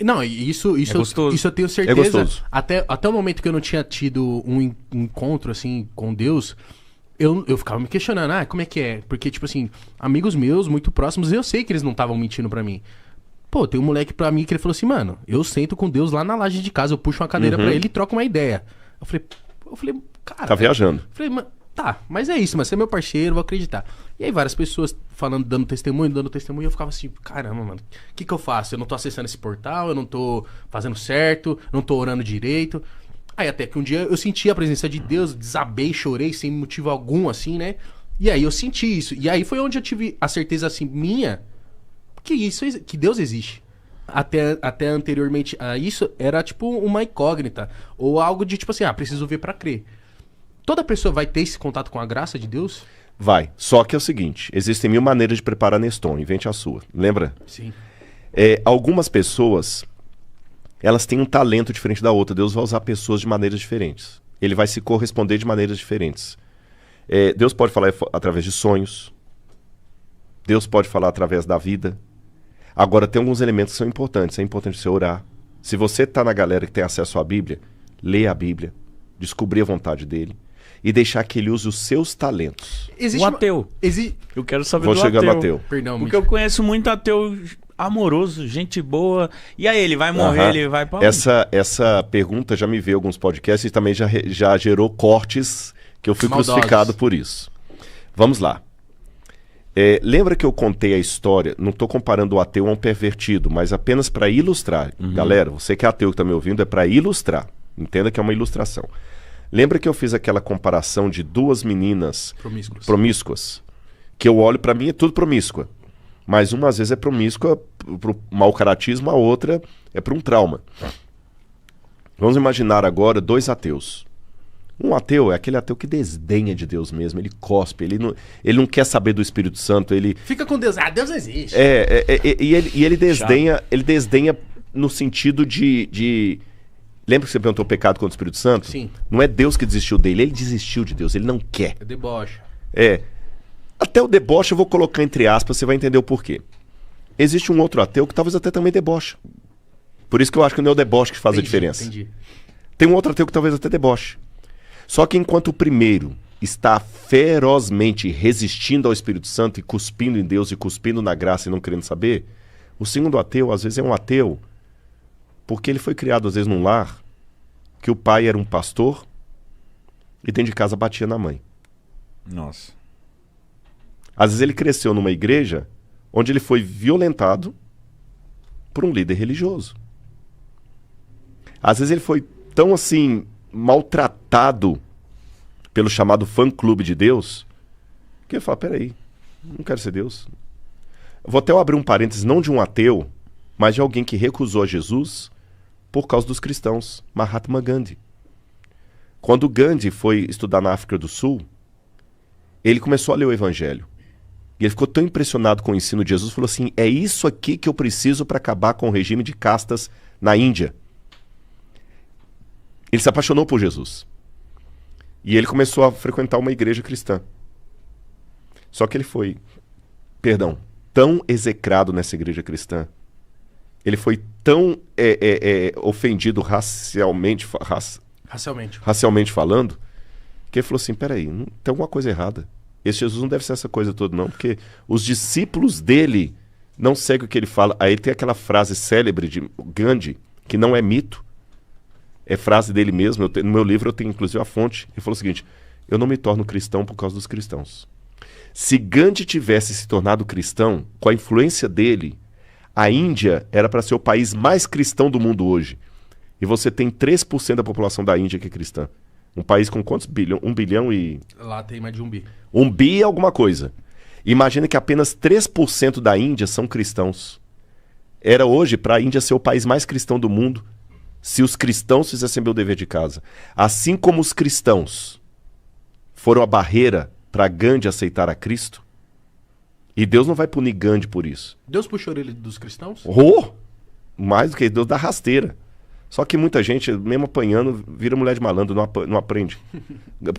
Não, isso gostoso. eu tenho É certeza. gostoso. Até o momento que eu não tinha tido um encontro, assim, com Deus, eu ficava me questionando, como é que é? Porque, tipo assim, amigos meus, muito próximos, eu sei que eles não estavam mentindo pra mim. Pô, tem um moleque pra mim que ele falou assim, mano, eu sento com Deus lá na laje de casa, eu puxo uma cadeira pra ele e troco uma ideia. Eu falei, cara... Tá viajando. Eu falei, mano, tá, mas é isso, mas você é meu parceiro, vou acreditar. E aí várias pessoas falando, dando testemunho, e eu ficava assim, caramba, mano, o que eu faço? Eu não tô acessando esse portal, eu não tô fazendo certo, não tô orando direito. Aí até que um dia eu senti a presença de Deus, desabei, chorei sem motivo algum, assim, né? E aí eu senti isso. E aí foi onde eu tive a certeza, assim, minha, que Deus existe. Até anteriormente a isso, era tipo uma incógnita. Ou algo de tipo assim, preciso ver pra crer. Toda pessoa vai ter esse contato com a graça de Deus? Vai. Só que é o seguinte, existem 1000 maneiras de preparar Neston, invente a sua. Lembra? Sim. Algumas pessoas, elas têm um talento diferente da outra. Deus vai usar pessoas de maneiras diferentes. Ele vai se corresponder de maneiras diferentes. Deus pode falar através de sonhos. Deus pode falar através da vida. Agora, tem alguns elementos que são importantes. É importante você orar. Se você está na galera que tem acesso à Bíblia, lê a Bíblia, descobrir a vontade dele e deixar que ele use os seus talentos. O ateu. Eu quero saber Vou do chegar no ateu. ateu. Perdão, Porque eu conheço muito ateu amoroso, gente boa. E aí, ele vai morrer, ele vai pra onde? Essa pergunta já me veio em alguns podcasts e também já gerou cortes que eu fui Maldosos. crucificado por isso. Vamos lá. Lembra que eu contei a história, não estou comparando o ateu a um pervertido, mas apenas para ilustrar. Galera, você que é ateu que está me ouvindo, é para ilustrar. Entenda que é uma ilustração. Lembra que eu fiz aquela comparação de duas meninas promíscuas? Que eu olho, para mim é tudo promíscua. Mas uma às vezes é promíscua para o mau caratismo, a outra é para um trauma. Vamos imaginar agora 2 ateus. Um ateu é aquele ateu que desdenha de Deus mesmo, ele cospe, ele não quer saber do Espírito Santo, ele... Fica com Deus, Deus existe. E ele desdenha no sentido de... Lembra que você perguntou o pecado contra o Espírito Santo? Sim. Não é Deus que desistiu dele, ele desistiu de Deus, ele não quer. É deboche. Até o deboche eu vou colocar entre aspas, você vai entender o porquê. Existe um outro ateu que talvez até também deboche. Por isso que eu acho que não é o deboche que faz a diferença. Entendi. Tem um outro ateu que talvez até deboche. Só que enquanto o primeiro está ferozmente resistindo ao Espírito Santo e cuspindo em Deus e cuspindo na graça e não querendo saber, o segundo ateu às vezes é um ateu porque ele foi criado às vezes num lar que o pai era um pastor e dentro de casa batia na mãe. Nossa. Às vezes ele cresceu numa igreja onde ele foi violentado por um líder religioso. Às vezes ele foi tão assim maltratado pelo chamado fã-clube de Deus, que ele fala, peraí, não quero ser Deus. Vou até abrir um parênteses, não de um ateu, mas de alguém que recusou a Jesus por causa dos cristãos, Mahatma Gandhi. Quando Gandhi foi estudar na África do Sul, ele começou a ler o Evangelho. E ele ficou tão impressionado com o ensino de Jesus, falou assim, é isso aqui que eu preciso para acabar com o regime de castas na Índia. Ele se apaixonou por Jesus. E ele começou a frequentar uma igreja cristã. Só que ele foi, tão execrado nessa igreja cristã. Ele foi tão ofendido racialmente falando, que ele falou assim, peraí, tem alguma coisa errada. Esse Jesus não deve ser essa coisa toda não, porque os discípulos dele não seguem o que ele fala. Aí tem aquela frase célebre de Gandhi, que não é mito, é frase dele mesmo, no meu livro eu tenho inclusive a fonte. Ele falou o seguinte, eu não me torno cristão por causa dos cristãos. Se Gandhi tivesse se tornado cristão, com a influência dele, a Índia era para ser o país mais cristão do mundo hoje. E você tem 3% da população da Índia que é cristã. Um país com quantos bilhões? 1 bilhão e... Lá tem mais de 1 bi. 1 bi é alguma coisa. Imagina que apenas 3% da Índia são cristãos. Era hoje para a Índia ser o país mais cristão do mundo, se os cristãos fizessem o dever de casa. Assim como os cristãos foram a barreira para Gandhi aceitar a Cristo, e Deus não vai punir Gandhi por isso. Deus puxou ele dos cristãos? Mais do que Deus dá rasteira. Só que muita gente, mesmo apanhando, vira mulher de malandro, não aprende.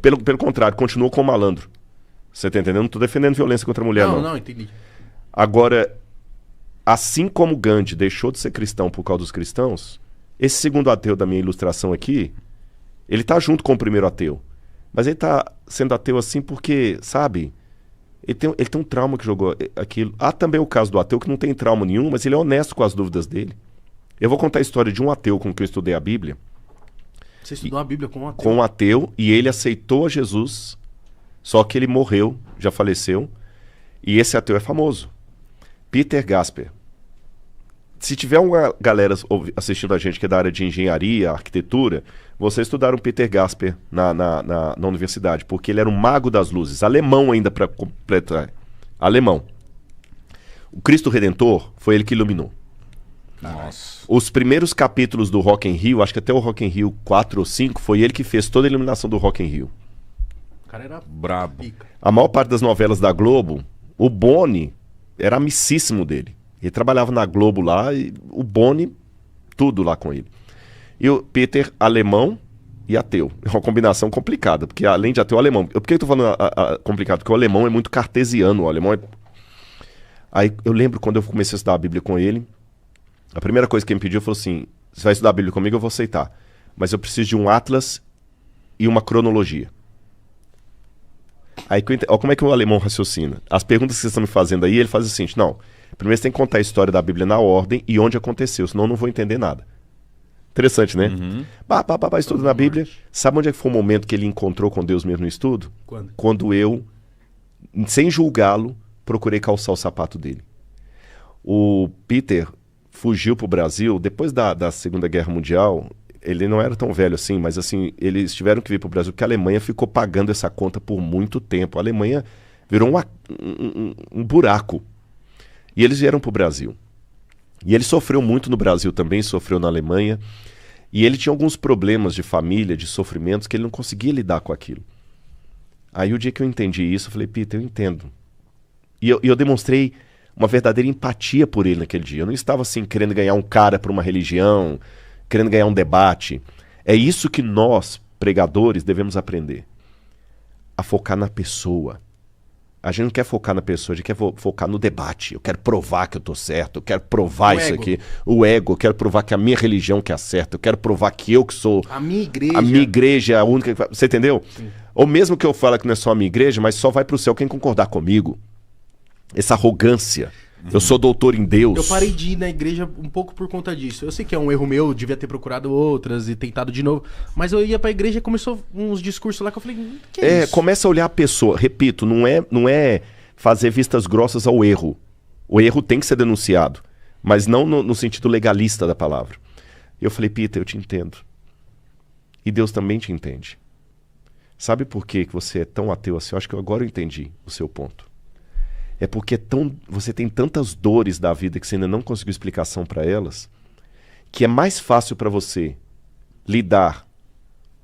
Pelo contrário, continua com o malandro. Você tá entendendo? Não tô defendendo violência contra a mulher, não. Não, entendi. Agora, assim como Gandhi deixou de ser cristão por causa dos cristãos, esse segundo ateu da minha ilustração aqui, ele tá junto com o primeiro ateu. Mas ele tá sendo ateu assim porque, sabe, ele tem um trauma que jogou aquilo. Há também o caso do ateu que não tem trauma nenhum, mas ele é honesto com as dúvidas dele. Eu vou contar a história de um ateu com quem eu estudei a Bíblia. Você estudou a Bíblia com um ateu? Com um ateu, e ele aceitou a Jesus, só que ele morreu, já faleceu, e esse ateu é famoso. Peter Gasper. Se tiver uma galera assistindo a gente que é da área de engenharia, arquitetura, vocês estudaram Peter Gasper na universidade, porque ele era um mago das luzes, alemão ainda para completar. Alemão. O Cristo Redentor foi ele que iluminou. Nossa. Os primeiros capítulos do Rock in Rio, acho que até o Rock in Rio 4 ou 5, foi ele que fez toda a iluminação do Rock in Rio. O cara era Brabo. pica. A maior parte das novelas da Globo, o Boni era amicíssimo dele. Ele trabalhava na Globo lá, e o Boni, tudo lá com ele. E o Peter, alemão e ateu. É uma combinação complicada, porque além de ateu, alemão. Por que eu tô falando complicado? Porque o alemão é muito cartesiano, o alemão é... Aí eu lembro quando eu comecei a estudar a Bíblia com ele, a primeira coisa que ele me pediu foi assim, você vai estudar a Bíblia comigo, eu vou aceitar. Mas eu preciso de um atlas e uma cronologia. Aí, olha como é que o alemão raciocina. As perguntas que vocês estão me fazendo aí, ele faz o seguinte, não, primeiro você tem que contar a história da Bíblia na ordem e onde aconteceu, senão eu não vou entender nada. Interessante, né? Estudo na Bíblia. Sabe onde é que foi o momento que ele encontrou com Deus mesmo no estudo? Quando? Quando eu, sem julgá-lo, procurei calçar o sapato dele. O Peter fugiu para o Brasil depois da Segunda Guerra Mundial. Ele não era tão velho assim, mas assim, eles tiveram que vir para o Brasil porque a Alemanha ficou pagando essa conta por muito tempo. A Alemanha virou um buraco. E eles vieram para o Brasil. E ele sofreu muito no Brasil também, sofreu na Alemanha. E ele tinha alguns problemas de família, de sofrimentos, que ele não conseguia lidar com aquilo. Aí o dia que eu entendi isso, eu falei, Peter, eu entendo. E eu demonstrei uma verdadeira empatia por ele naquele dia. Eu não estava assim querendo ganhar um cara para uma religião, querendo ganhar um debate. É isso que nós, pregadores, devemos aprender. A focar na pessoa. A gente não quer focar na pessoa, a gente quer focar no debate. Eu quero provar que eu tô certo, eu quero provar isso aqui. O ego, eu quero provar que a minha religião que é certa, eu quero provar que eu que sou... A minha igreja é a única... Você entendeu? Sim. Ou mesmo que eu fale que não é só a minha igreja, mas só vai pro céu quem concordar comigo. Essa arrogância. Eu sou doutor em Deus. Eu parei de ir na igreja um pouco por conta disso. Eu sei que é um erro meu, eu devia ter procurado outras e tentado de novo. Mas eu ia pra igreja e começou uns discursos lá que eu falei, que é isso? Começa a olhar a pessoa. Repito, não é fazer vistas grossas ao erro. O erro tem que ser denunciado. Mas não no sentido legalista da palavra. Eu falei, Peter, eu te entendo. E Deus também te entende. Sabe por que você é tão ateu assim? Eu acho que agora eu entendi o seu ponto. É porque você tem tantas dores da vida que você ainda não conseguiu explicação para elas, que é mais fácil para você lidar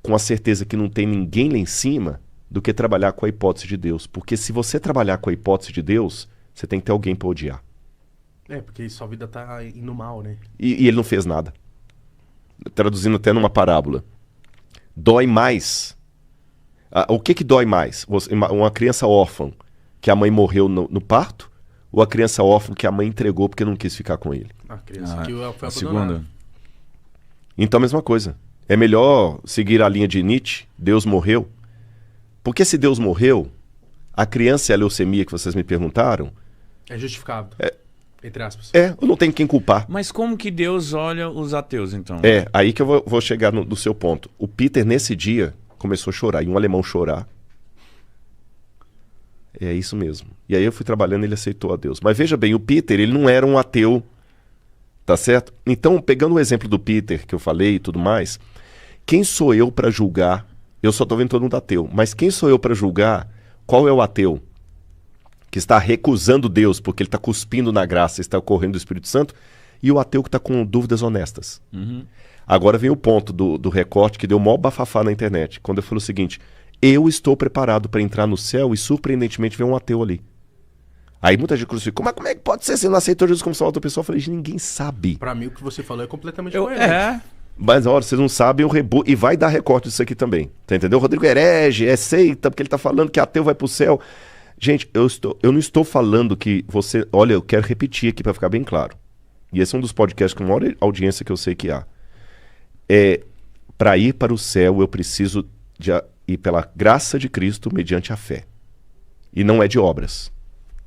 com a certeza que não tem ninguém lá em cima do que trabalhar com a hipótese de Deus. Porque se você trabalhar com a hipótese de Deus, você tem que ter alguém para odiar. É, porque sua vida tá indo mal, né? E ele não fez nada. Traduzindo até numa parábola. Dói mais. O que dói mais? Uma criança órfã que a mãe morreu no parto, ou a criança órfã que a mãe entregou porque não quis ficar com ele? A criança que foi a segunda. Então a mesma coisa. É melhor seguir a linha de Nietzsche, Deus morreu. Porque se Deus morreu, a criança e a leucemia que vocês me perguntaram... É justificável, entre aspas. Eu não tenho quem culpar. Mas como que Deus olha os ateus, então? Aí que eu vou chegar no seu ponto. O Peter, nesse dia, começou a chorar, e um alemão chorar. É isso mesmo. E aí eu fui trabalhando e ele aceitou a Deus. Mas veja bem, o Peter, ele não era um ateu, tá certo? Então, pegando o exemplo do Peter que eu falei e tudo mais, quem sou eu para julgar? Eu só tô vendo todo mundo ateu. Mas quem sou eu para julgar qual é o ateu que está recusando Deus porque ele está cuspindo na graça, está correndo do Espírito Santo, e o ateu que está com dúvidas honestas? Agora vem o ponto do recorte que deu o maior bafafá na internet. Quando eu falo o seguinte... Eu estou preparado para entrar no céu e, surpreendentemente, ver um ateu ali. Aí muita gente crucifica. Mas como é que pode ser? Você não aceitou Jesus como salvador pessoal? Eu falei, ninguém sabe. Pra mim, o que você falou é completamente coerente. Mas, olha, vocês não sabem, eu rebuto. E vai dar recorte disso aqui também. Tá entendendo? O Rodrigo herege, é seita, porque ele tá falando que ateu vai pro céu. Gente, eu não estou falando que você... Olha, eu quero repetir aqui para ficar bem claro. E esse é um dos podcasts com maior audiência que eu sei que há. Para ir para o céu, eu preciso ir pela graça de Cristo mediante a fé. E não é de obras.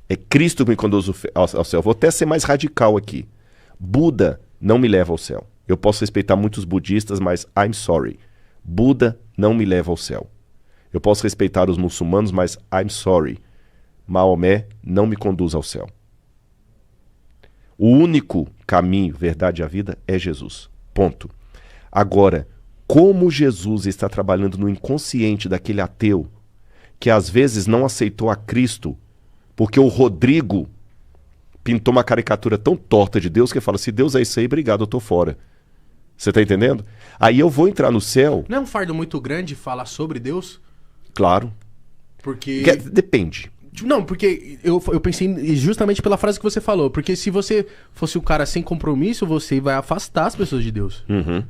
É Cristo que me conduz ao céu. Vou até ser mais radical aqui. Buda não me leva ao céu. Eu posso respeitar muitos budistas, mas I'm sorry. Buda não me leva ao céu. Eu posso respeitar os muçulmanos, mas I'm sorry. Maomé não me conduz ao céu. O único caminho, verdade e a vida é Jesus. Ponto. Agora, como Jesus está trabalhando no inconsciente daquele ateu que às vezes não aceitou a Cristo porque o Rodrigo pintou uma caricatura tão torta de Deus que fala, se Deus é isso aí, obrigado, eu tô fora. Você tá entendendo? Aí eu vou entrar no céu... Não é um fardo muito grande falar sobre Deus? Claro. Porque... Depende. Não, porque eu pensei justamente pela frase que você falou. Porque se você fosse um cara sem compromisso, você vai afastar as pessoas de Deus. Uhum.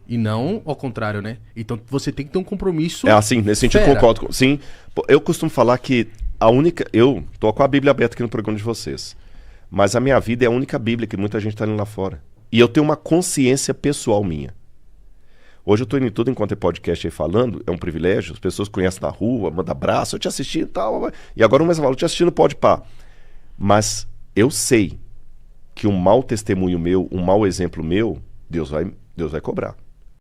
E não ao contrário, né? Então você tem que ter um compromisso. É assim, nesse sentido concordo. Sim, eu costumo falar que a única... Eu tô com a Bíblia aberta aqui no programa de vocês. Mas a minha vida é a única Bíblia que muita gente tá lendo lá fora. E eu tenho uma consciência pessoal minha. Hoje eu tô indo em tudo enquanto é podcast aí falando, é um privilégio, as pessoas conhecem na rua, mandam abraço, eu te assisti e tal. E agora o mesmo fala, eu te assisti no Podpah. Mas eu sei que um mau testemunho meu, um mau exemplo meu, Deus vai cobrar.